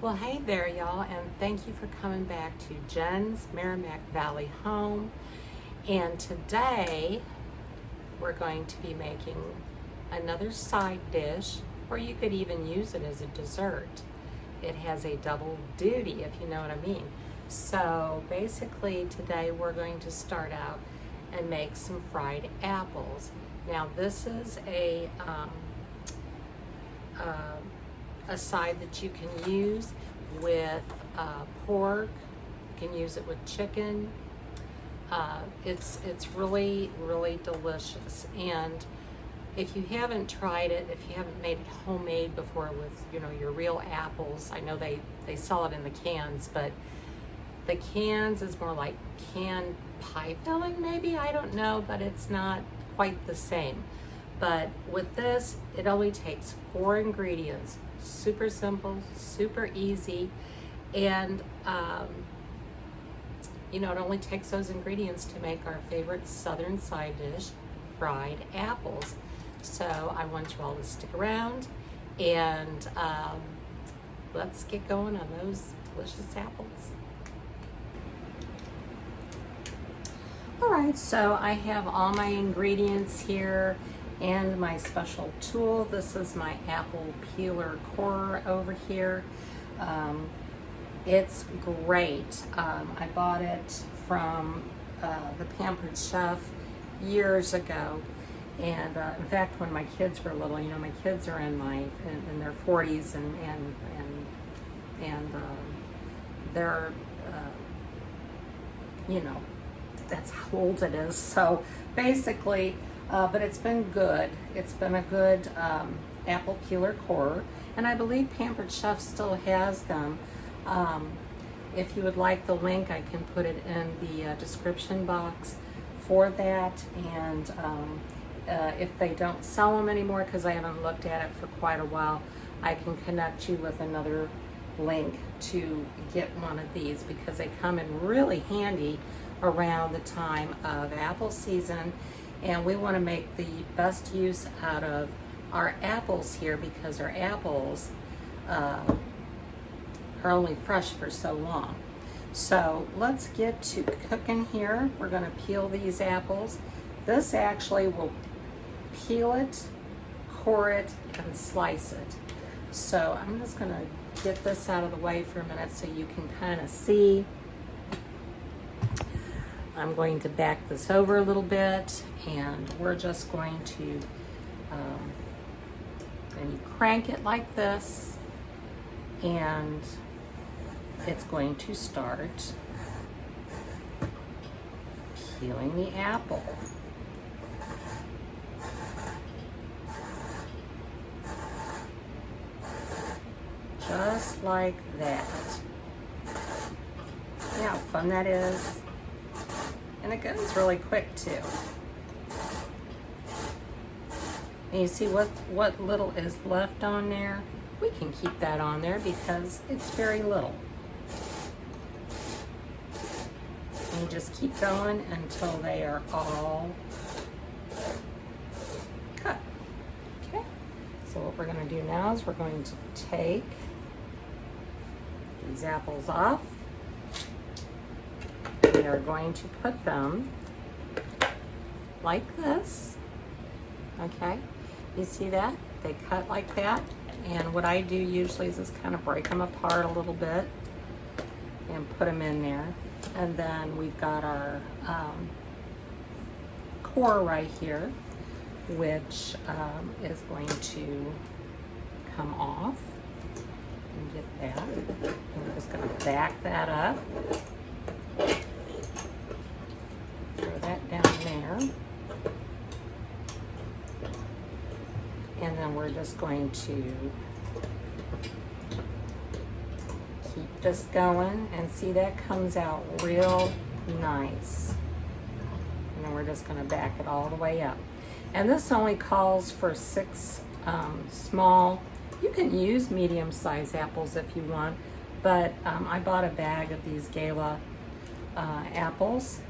Well, hey there, y'all, and thank you for coming back to Jen's sMersmecValley home. And today we're going to be making another side dish, or you could even use it as a dessert. It has a double duty, if you know what I mean. So basically today we're going to start out and make some fried apples. Now this is a side that you can use with pork. You can use it with chicken. It's really delicious. And if you haven't tried it, if you haven't made it homemade before with your real apples, I know they sell it in the cans, but the cans is more like canned pie filling maybe, I don't know, but it's not quite the same. But with this, it only takes 4 ingredients. Super simple, super easy, and it only takes those ingredients to make our favorite southern side dish, fried apples. So I want you all to stick around, and let's get going on those delicious apples. All right, so I have all my ingredients here and my special tool. This is my apple peeler corer over here. It's great. I bought it from the Pampered Chef years ago, and in fact, when my kids were little, my kids are in their 40s, and they're that's how old it is. So basically. But it's been good. It's been a good apple peeler corer, and I believe Pampered Chef still has them. If you would like the link, I can put it in the description box for that. And if they don't sell them anymore, because I haven't looked at it for quite a while, I can connect you with another link to get one of these, because they come in really handy around the time of apple season. And we want to make the best use out of our apples here, because our apples are only fresh for so long. So let's get to cooking here. We're going to peel these apples. This actually will peel it, core it, and slice it. So I'm just going to get this out of the way for a minute so you can kind of see. I'm going to back this over a little bit, and we're just going to and you crank it like this, and it's going to start peeling the apple. Just like that. See how fun that is? And it goes really quick too. And you see what little is left on there? We can keep that on there because it's very little. And you just keep going until they are all cut. Okay. So what we're going to do now is we're going to take these apples off. We are going to put them like this, okay? You see that? They cut like that. And what I do usually is just kind of break them apart a little bit and put them in there. And then we've got our core right here, which is going to come off. And get that. And we're just going to back that up. Throw that down there. And then we're just going to keep this going, and see that comes out real nice. And then we're just going to back it all the way up. And this only calls for 6 small. You can use medium-sized apples if you want, but I bought a bag of these Gala apples,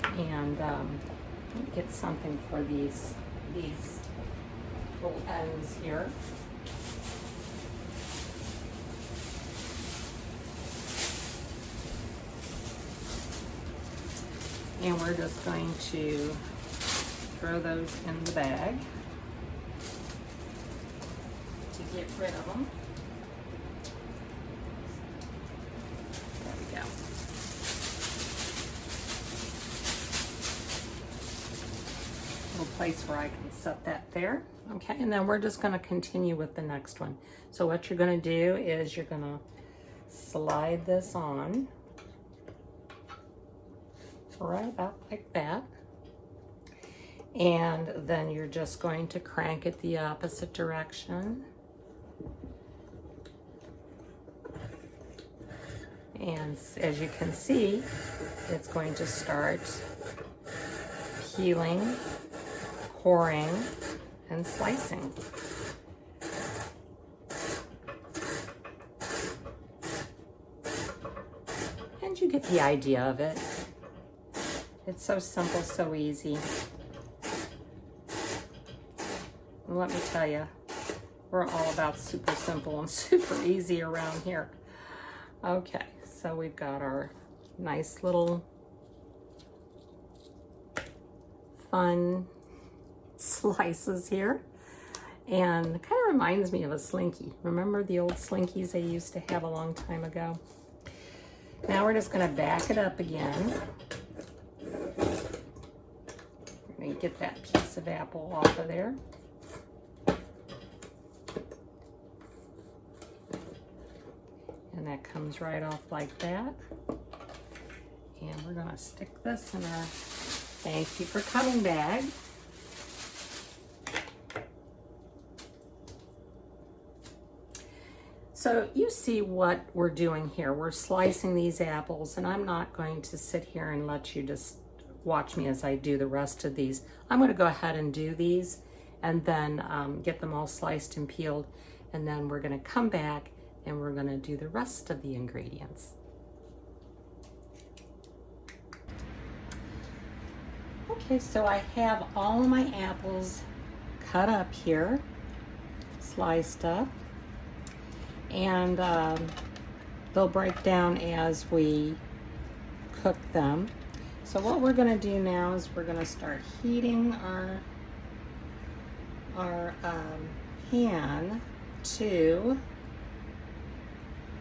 and let me get something for these little ends here. And we're just going to throw those in the bag to get rid of them. There we go. Little place where I can set that there. Okay, and then we're just going to continue with the next one. So what you're going to do is you're going to slide this on right about like that. And then you're just going to crank it the opposite direction. And as you can see, it's going to start peeling, coring, and slicing. And you get the idea of it. It's so simple, so easy. And let me tell you, we're all about super simple and super easy around here. Okay, so we've got our nice little fun slices here, and it kind of reminds me of a Slinky. Remember the old Slinkies they used to have a long time ago? Now we're just going to back it up again. We're going to get that piece of apple off of there. And that comes right off like that. And we're going to stick this in our thank you for coming bag. So you see what we're doing here. We're slicing these apples, and I'm not going to sit here and let you just watch me as I do the rest of these. I'm going to go ahead and do these and then get them all sliced and peeled, and then we're going to come back and we're going to do the rest of the ingredients. Okay, so I have all of my apples cut up here, sliced up, and they'll break down as we cook them. So what we're going to do now is we're going to start heating our pan to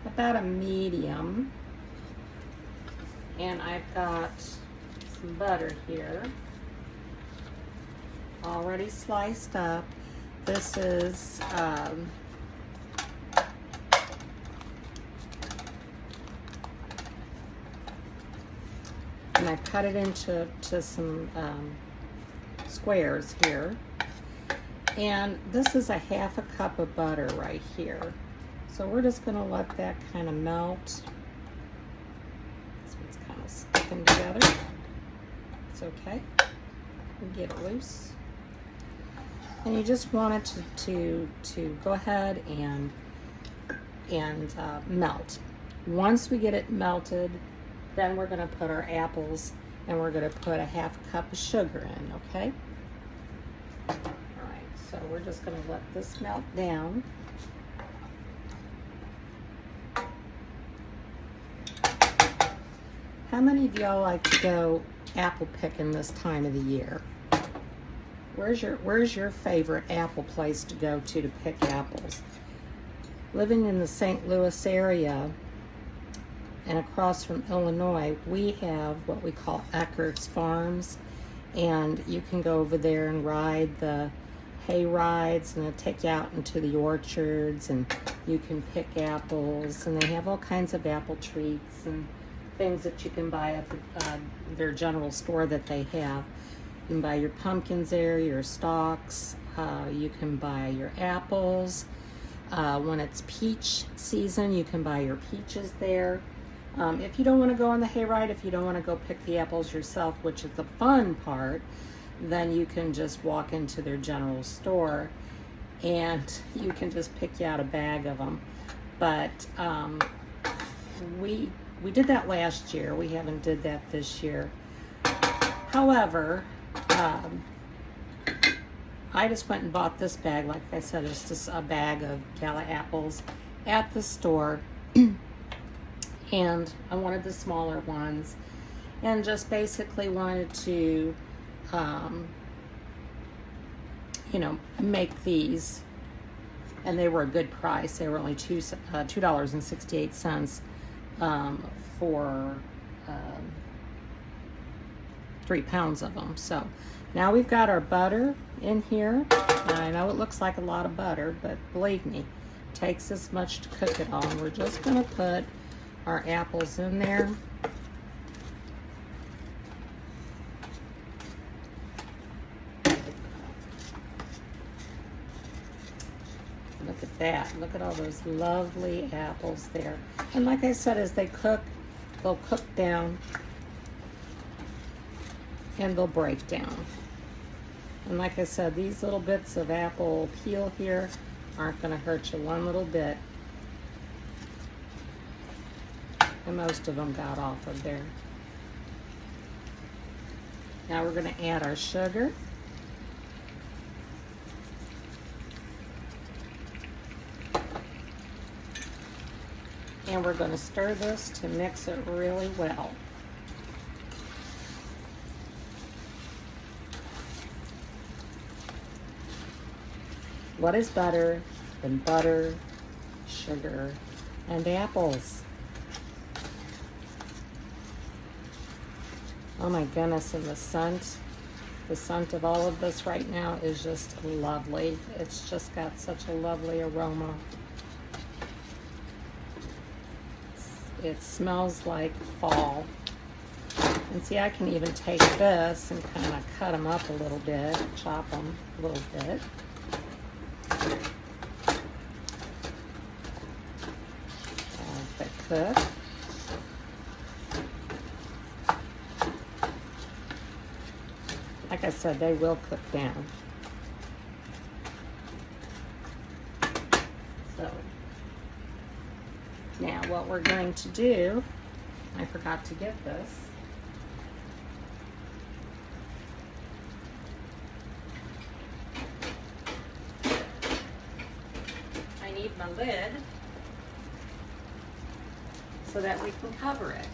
about a medium, and I've got some butter here already sliced up. This is and I cut it into some squares here. And this is a half a cup of butter right here. So we're just going to let that kind of melt. This one's kind of sticking together. It's okay. We get it loose. And you just want it to go ahead and melt. Once we get it melted, then we're going to put our apples and we're going to put a half cup of sugar in, okay? All right, so we're just going to let this melt down. How many of y'all like to go apple picking this time of the year? Where's your favorite apple place to go to pick apples? Living in the St. Louis area and across from Illinois, we have what we call Eckert's Farms, and you can go over there and ride the hay rides, and they'll take you out into the orchards, and you can pick apples, and they have all kinds of apple treats and things that you can buy at their general store that they have. You can buy your pumpkins there, your stalks, you can buy your apples. When it's peach season, you can buy your peaches there. If you don't want to go on the hayride, if you don't want to go pick the apples yourself, which is the fun part, then you can just walk into their general store and you can just pick you out a bag of them. But we did that last year. We haven't did that this year. However, I just went and bought this bag. Like I said, it's just a bag of Gala apples at the store. And I wanted the smaller ones. and just basically wanted to, you know, make these. And they were a good price. They were only $2.68 for 3 pounds of them. So now we've got our butter in here. I know it looks like a lot of butter, but believe me, it takes as much to cook it on. We're just going to put our apples in there. Look at that. Look at all those lovely apples there. And like I said, as they cook, they'll cook down and they'll break down. And like I said, these little bits of apple peel here aren't going to hurt you one little bit. And most of them got off of there. Now we're going to add our sugar. And we're going to stir this to mix it really well. What is butter than butter, sugar, and apples? Oh my goodness, and the scent of all of this right now is just lovely. It's just got such a lovely aroma. It smells like fall. And see, I can even take this and kind of cut them up a little bit, chop them a little bit. As they cook. Like I said, they will cook down. So, now what we're going to do, I forgot to get this. I need my lid so that we can cover it.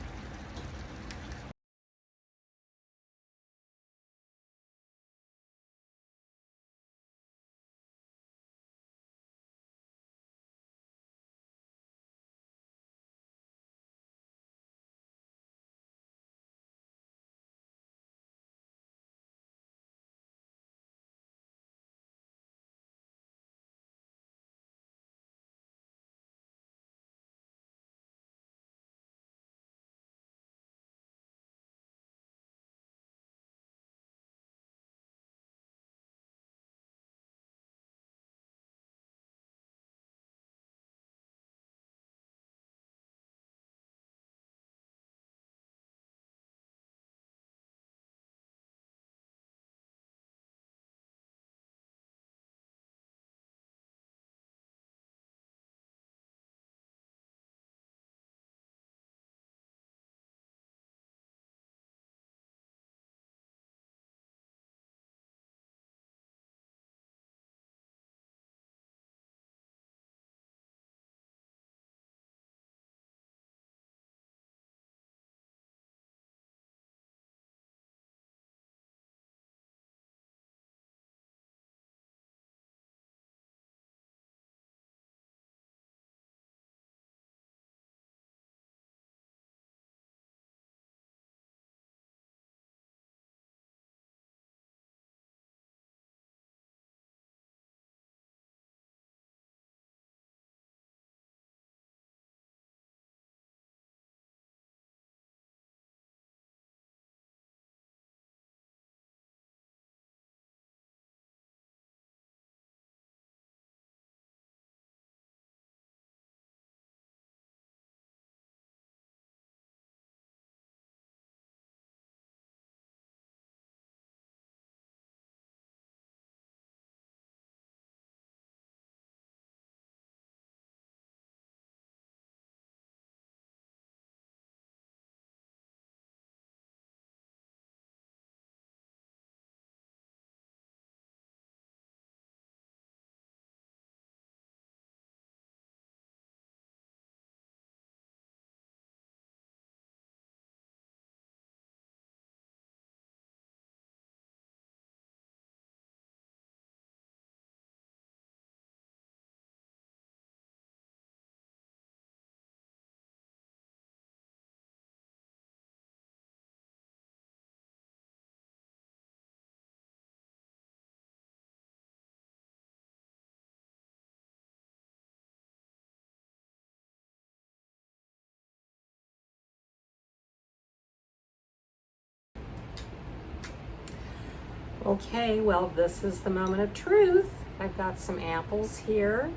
Okay, well, this is the moment of truth. I've got some apples here.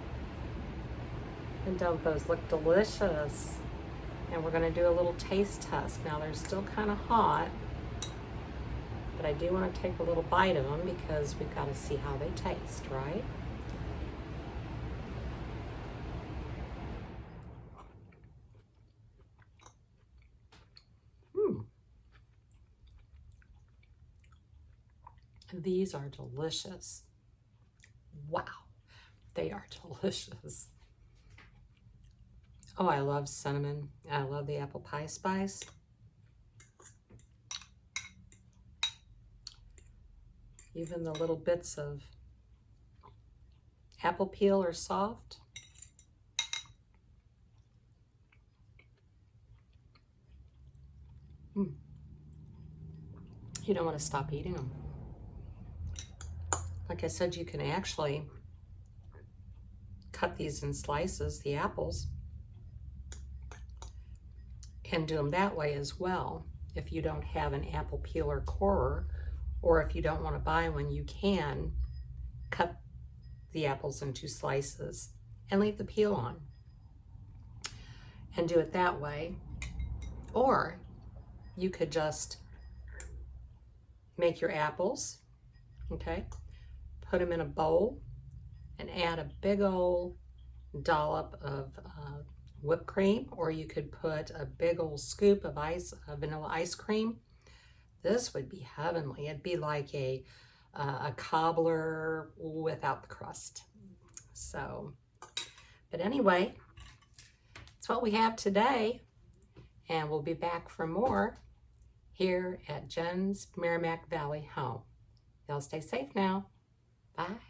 And don't those look delicious? And we're gonna do a little taste test. Now they're still kind of hot, but I do want to take a little bite of them because we've got to see how they taste, right? These are delicious. Wow, they are delicious. Oh, I love cinnamon. I love the apple pie spice. Even the little bits of apple peel are soft. You don't want to stop eating them. Like I said, you can actually cut these in slices, the apples, and do them that way as well. If you don't have an apple peeler corer, or if you don't want to buy one, you can cut the apples into slices and leave the peel on and do it that way. Or you could just make your apples, okay, put them in a bowl and add a big old dollop of whipped cream, or you could put a big old scoop of vanilla ice cream. This would be heavenly. It'd be like a cobbler without the crust. So, but anyway, that's what we have today, and we'll be back for more here at Jen's Merrimack Valley home. Y'all stay safe now. Bye.